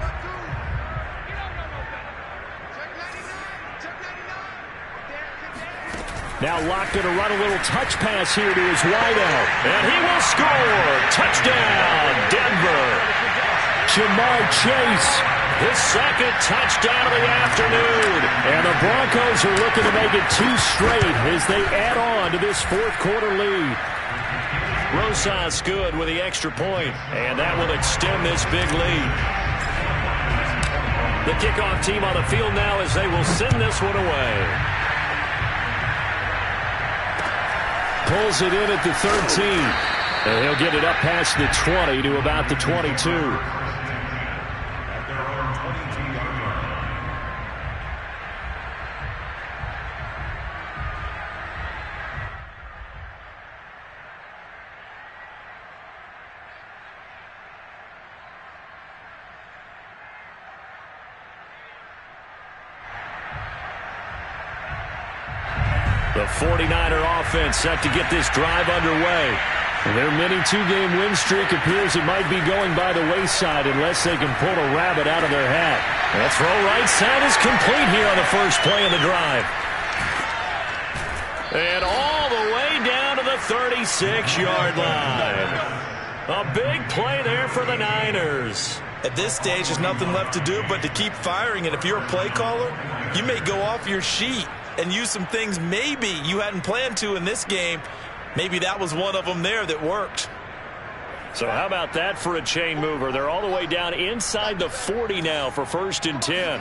Speaker 4: Now Locke going to run a little touch pass here to his wideout.
Speaker 1: And he will score. Touchdown, Denver.
Speaker 4: Jamar Chase.
Speaker 1: His 2nd touchdown of the afternoon.
Speaker 4: And the Broncos are looking to make it 2 straight as they add on to this 4th quarter lead.
Speaker 1: Rosas good with the extra point, and that will extend this big lead. The kickoff team on the field now as they will send this one away.
Speaker 4: Pulls it in at the 13. And he'll get it up past the 20 to about the 22.
Speaker 1: The 49er offense set to get this drive underway.
Speaker 4: Their mini two-game win streak appears it might be going by the wayside unless they can pull a rabbit out of their hat.
Speaker 1: That throw right side is complete here on the first play of the drive. And all the way down to the 36-yard line. A big play there for the Niners.
Speaker 2: At this stage, there's nothing left to do but to keep firing. And if you're a play caller, you may go off your sheet and use some things maybe you hadn't planned to in this game. Maybe that was one of them there that worked.
Speaker 1: So how about that for a chain mover? They're all the way down inside the 40 now for 1st and 10.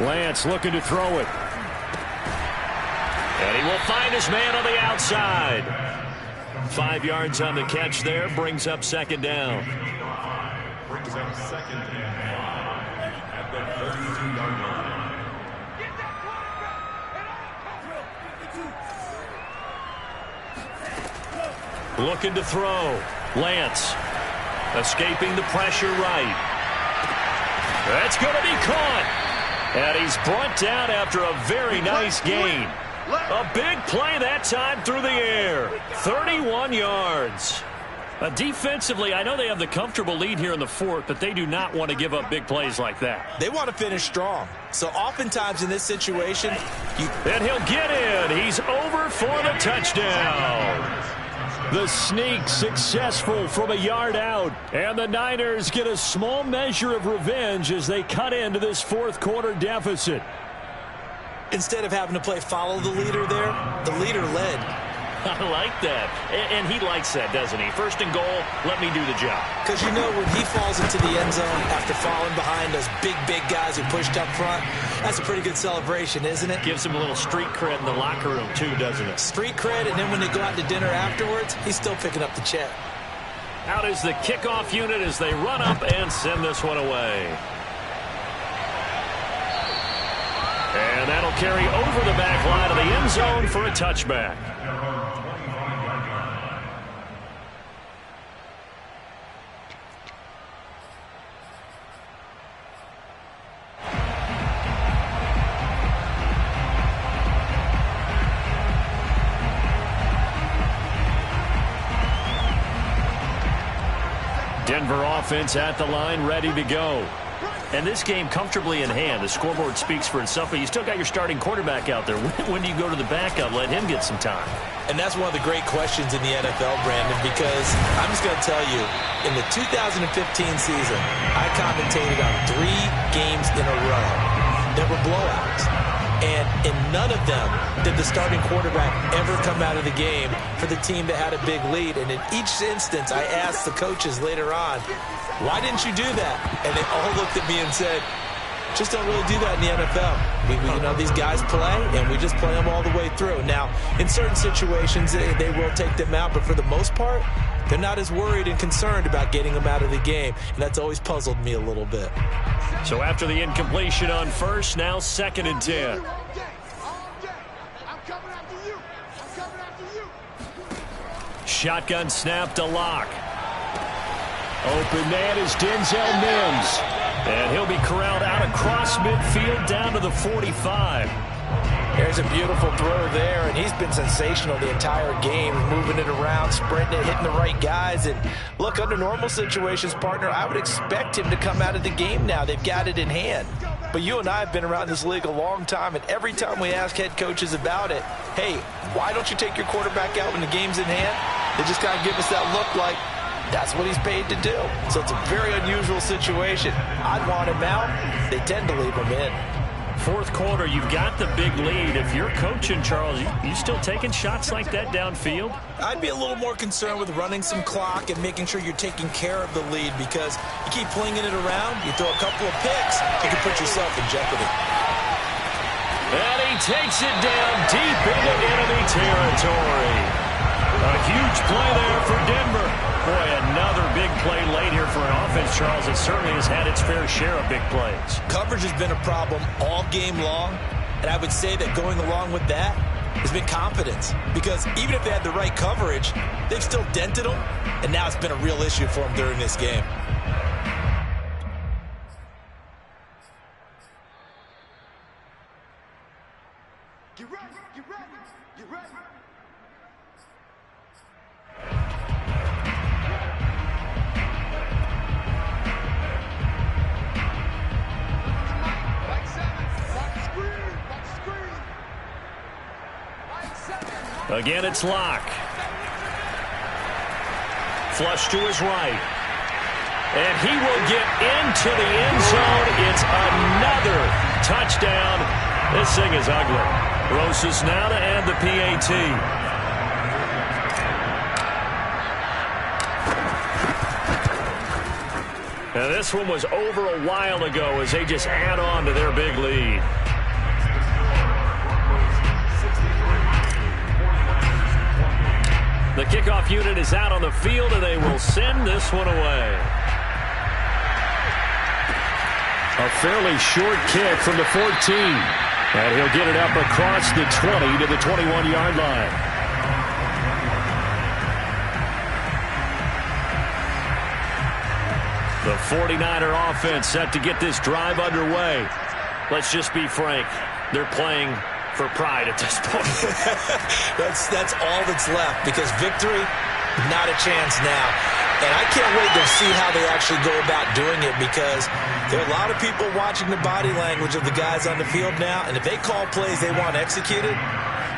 Speaker 4: Lance looking to throw it.
Speaker 1: And he will find his man on the outside. 5 yards on the catch there, brings up 2nd down.
Speaker 5: Brings up 2nd at the 32-yard line.
Speaker 1: Looking to throw. Lance escaping the pressure right. That's going to be caught. And he's brought down after a very nice gain. A big play that time through the air. 31 yards.
Speaker 4: Defensively, I know they have the comfortable lead here in the 4th, but they do not want to give up big plays like that.
Speaker 2: They want to finish strong. So oftentimes in this situation,
Speaker 1: and he'll get in. He's over for the touchdown.
Speaker 4: The sneak successful from a yard out. And the Niners get a small measure of revenge as they cut into this 4th quarter deficit.
Speaker 2: instead of having to play follow the leader there, the leader led.
Speaker 1: I like that. And he likes that, doesn't he? 1st and goal, let me do the job.
Speaker 2: Because, you know, when he falls into the end zone after falling behind those big guys who pushed up front, that's a pretty good celebration, isn't it?
Speaker 1: Gives him a little street cred in the locker room, too, doesn't it?
Speaker 2: Street cred, and then when they go out to dinner afterwards, he's still picking up the check.
Speaker 1: Out is the kickoff unit as they run up and send this one away. And that'll carry over the back line of the end zone for a touchback. Denver offense at the line, ready to go. And this game comfortably in hand. The scoreboard speaks for itself, but you still got your starting quarterback out there. When do you go to the backup? Let him get some time.
Speaker 2: And that's one of the great questions in the NFL, Brandon, because I'm just going to tell you, in the 2015 season, I commentated on 3 games in a row that were blowouts. And in none of them did the starting quarterback ever come out of the game for the team that had a big lead. And in each instance, I asked the coaches later on, why didn't you do that? And they all looked at me and said, just don't really do that in the NFL. You know, these guys play, and we just play them all the way through. Now, in certain situations, they will take them out, but for the most part, they're not as worried and concerned about getting them out of the game. And that's always puzzled me a little bit.
Speaker 1: So after the incompletion on first, now 2nd and 10. Shotgun snap to Locke.
Speaker 4: Open man is Denzel Mims.
Speaker 1: And he'll be corralled out across midfield down to the 45.
Speaker 3: There's a beautiful throw there, and he's been sensational the entire game, moving it around, sprinting it, hitting the right guys. And look, under normal situations, partner, I would expect him to come out of the game now. They've got it in hand. But you and I have been around this league a long time, and every time we ask head coaches about it, hey, why don't you take your quarterback out when the game's in hand? They just kind of give us that look like that's what he's paid to do. So it's a very unusual situation. I'd want him out. They tend to leave him in.
Speaker 1: 4th quarter, you've got the big lead. If you're coaching, Charles, you still taking shots like that downfield?
Speaker 2: I'd be a little more concerned with running some clock and making sure you're taking care of the lead, because you keep flinging it around, you throw a couple of picks, you can put yourself in jeopardy.
Speaker 1: And he takes it down deep into enemy territory. A huge play there for Denver. Boy, another big play late here for an offense, Charles, that certainly has had its fair share of big plays.
Speaker 2: Coverage has been a problem all game long, and I would say that going along with that has been confidence, because even if they had the right coverage, they've still dented them, and now it's been a real issue for them during this game.
Speaker 5: Get ready, get ready, get ready.
Speaker 1: Again, it's Locke. Flush to his right. And he will get into the end zone. It's another touchdown. This thing is ugly. Rosas now to add the PAT. Now this one was over a while ago as they just add on to their big lead. The kickoff unit is out on the field, and they will send this one away.
Speaker 4: A fairly short kick from the 14. And he'll get it up across the 20 to the 21-yard line.
Speaker 1: The 49er offense set to get this drive underway. Let's just be frank. They're playing for pride at this point.
Speaker 2: that's all that's left, because victory, not a chance now. And I can't wait to see how they actually go about doing it, because there are a lot of people watching the body language of the guys on the field now, and if they call plays they want executed,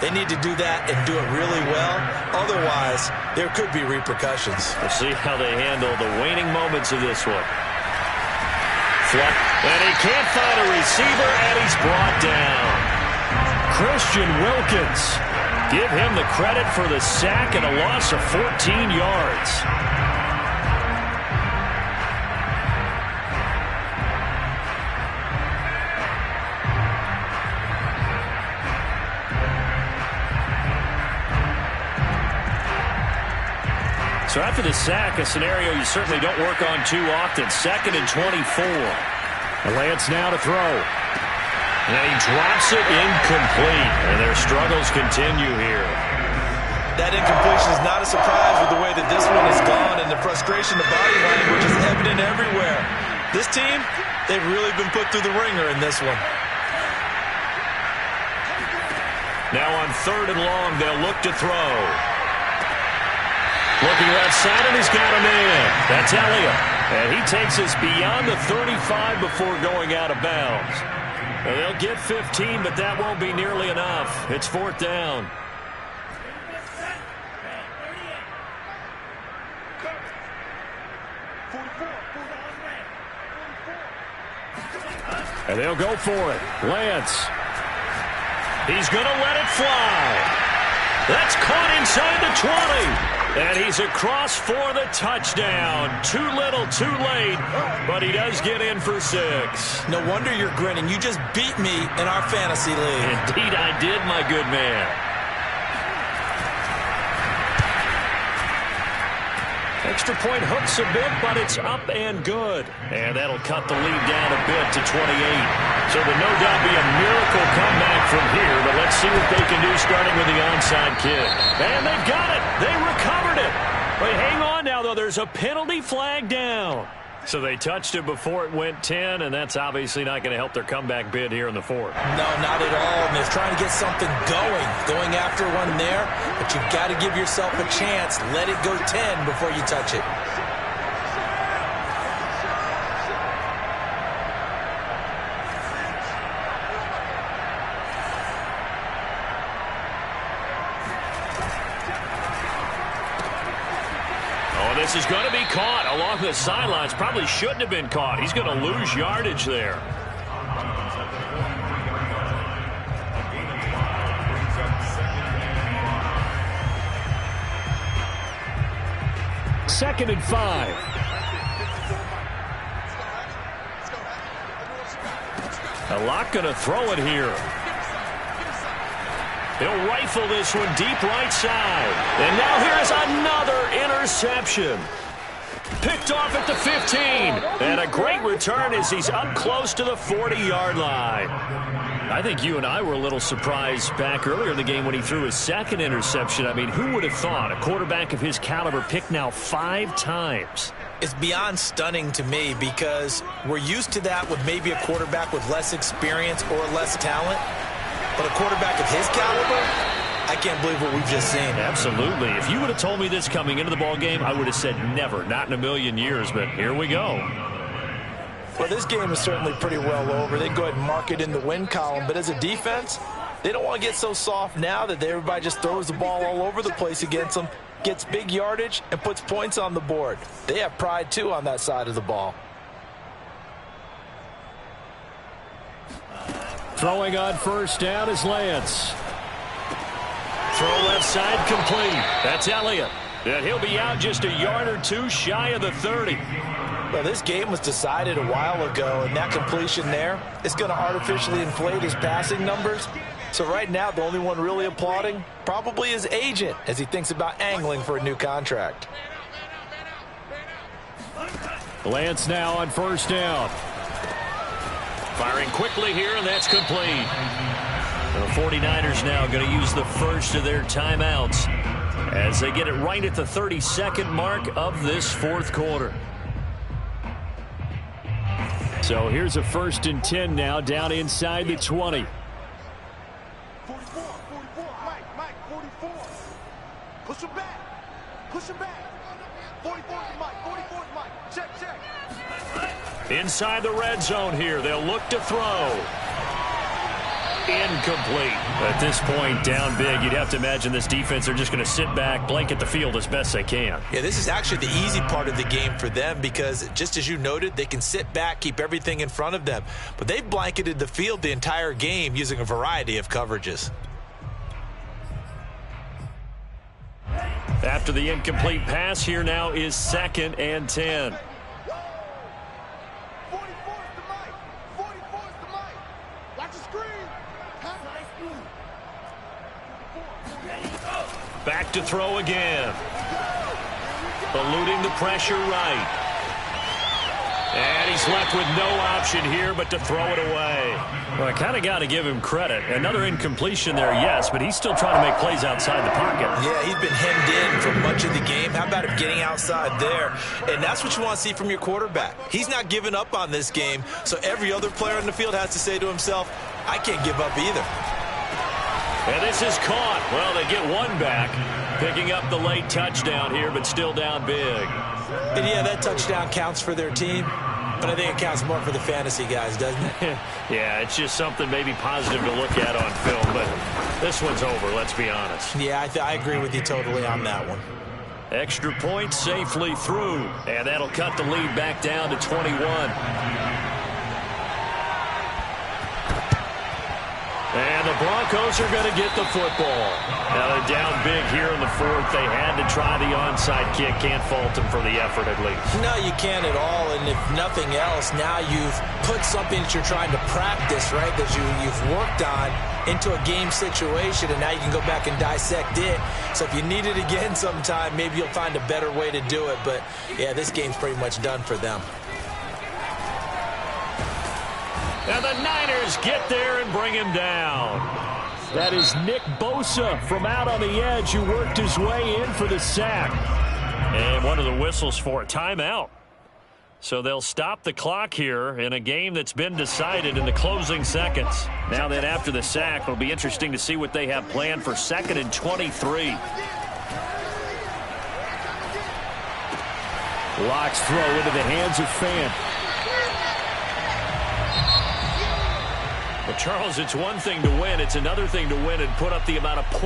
Speaker 2: they need to do that and do it really well. Otherwise, there could be repercussions.
Speaker 1: We'll see how they handle the waning moments of this one. Flip, and he can't find a receiver, and he's brought down. Christian Wilkins. Give him the credit for the sack and a loss of 14 yards. So after the sack, a scenario you certainly don't work on too often. 2nd and 24.
Speaker 4: Lance now to throw.
Speaker 1: And he drops it incomplete. And their struggles continue here.
Speaker 3: That incompletion is not a surprise with the way that this one has gone, and the frustration, the body language is evident everywhere. This team, they've really been put through the ringer in this one.
Speaker 1: Now on 3rd and long, they'll look to throw. Looking left side, and he's got him in. That's Elliott. And he takes us beyond the 35 before going out of bounds. And they'll get 15, but that won't be nearly enough. It's 4th down.
Speaker 4: And they'll go for it. Lance.
Speaker 1: He's going to let it fly. That's caught inside the 20. And he's across for the touchdown. Too little, too late, but he does get in for 6.
Speaker 2: No wonder you're grinning. You just beat me in our fantasy league.
Speaker 1: Indeed I did, my good man. Extra point hooks a bit, but it's up and good. And that'll cut the lead down a bit to 28. So there'll no doubt be a miracle comeback from here, but let's see what they can do starting with the onside kick. And they've got it. They recovered it. But hang on now, though. There's a penalty flag down. So they touched it before it went 10, and that's obviously not going to help their comeback bid here in the 4th.
Speaker 2: No, not at all. And they're trying to get something going after one there. But you've got to give yourself a chance. Let it go 10 before you touch it.
Speaker 1: This is going to be caught along the sidelines. Probably shouldn't have been caught. He's going to lose yardage there.
Speaker 4: Second and 5.
Speaker 1: A lot going to throw it here. He'll rifle this one deep right side. And now here's another interception. Picked off at the 15. And a great return as he's up close to the 40-yard line. I think you and I were a little surprised back earlier in the game when he threw his 2nd interception. I mean, who would have thought a quarterback of his caliber picked now 5 times?
Speaker 2: It's beyond stunning to me, because we're used to that with maybe a quarterback with less experience or less talent. But a quarterback of his caliber, I can't believe what we've just seen.
Speaker 1: Absolutely. If you would have told me this coming into the ballgame, I would have said never, not in a million years. But here we go.
Speaker 2: Well, this game is certainly pretty well over. They go ahead and mark it in the win column. But as a defense,
Speaker 3: They don't want to get so soft now that everybody just throws the ball all over the place against them, gets big yardage, and puts points on the board. They have pride, too, on that side of the ball.
Speaker 4: Throwing on first down is Lance.
Speaker 1: Throw left side complete. That's Elliott. And he'll be out just a yard or two shy of the 30.
Speaker 3: Well, this game was decided a while ago, and that completion there is going to artificially inflate his passing numbers. So right now, the only one really applauding probably his agent as he thinks about angling for a new contract.
Speaker 4: Lance now on first down.
Speaker 1: Firing quickly here, and that's complete. And the 49ers now going to use the first of their timeouts as they get it right at the 32nd mark of this fourth quarter.
Speaker 4: So here's a 1st and 10 now down inside the 20.
Speaker 5: 44, Mike, 44. Push him back. 44 Mike. Check.
Speaker 1: Inside the red zone here. They'll look to throw. Incomplete. At this point, down big, you'd have to imagine this defense, they're just going to sit back, blanket the field as best they can.
Speaker 2: Yeah, this is actually the easy part of the game for them because, just as you noted, they can sit back, keep everything in front of them. But they've blanketed the field the entire game using a variety of coverages.
Speaker 1: After the incomplete pass, here now is 2nd and 10.
Speaker 5: 44's the Mike. Watch the screen.
Speaker 1: Back to throw again. Eluding the pressure right. And he's left with no option here but to throw it away. Well, I kind of got to give him credit. Another incompletion there, yes, but he's still trying to make plays outside the pocket.
Speaker 2: Yeah, he's been hemmed in for much of the game. How about him getting outside there? And that's what you want to see from your quarterback. He's not giving up on this game, so every other player on the field has to say to himself, I can't give up either.
Speaker 1: And this is caught. Well, they get one back, picking up the late touchdown here, but still down big.
Speaker 2: And yeah, that touchdown counts for their team, but I think it counts more for the fantasy guys, doesn't it?
Speaker 1: Yeah, it's just something maybe positive to look at on film, but this one's over, let's be honest.
Speaker 2: Yeah, I agree with you totally on that one.
Speaker 1: Extra point safely through, and that'll cut the lead back down to 21. And the Broncos are going to get the football. Now they're down big here in the fourth. They had to try the onside kick. Can't fault them for the effort at least.
Speaker 2: No, you can't at all. And if nothing else, now you've put something that you're trying to practice, right, that you've worked on into a game situation, and now you can go back and dissect it. So if you need it again sometime, maybe you'll find a better way to do it. But, yeah, this game's pretty much done for them.
Speaker 1: And the Niners get there and bring him down.
Speaker 4: That is Nick Bosa from out on the edge who worked his way in for the sack.
Speaker 1: And one of the whistles for a timeout. So they'll stop the clock here in a game that's been decided in the closing seconds. Now that after the sack, it'll be interesting to see what they have planned for 2nd and 23.
Speaker 4: Locks throw into the hands of Fant.
Speaker 1: Well, Charles, it's one thing to win. It's another thing to win and put up the amount of points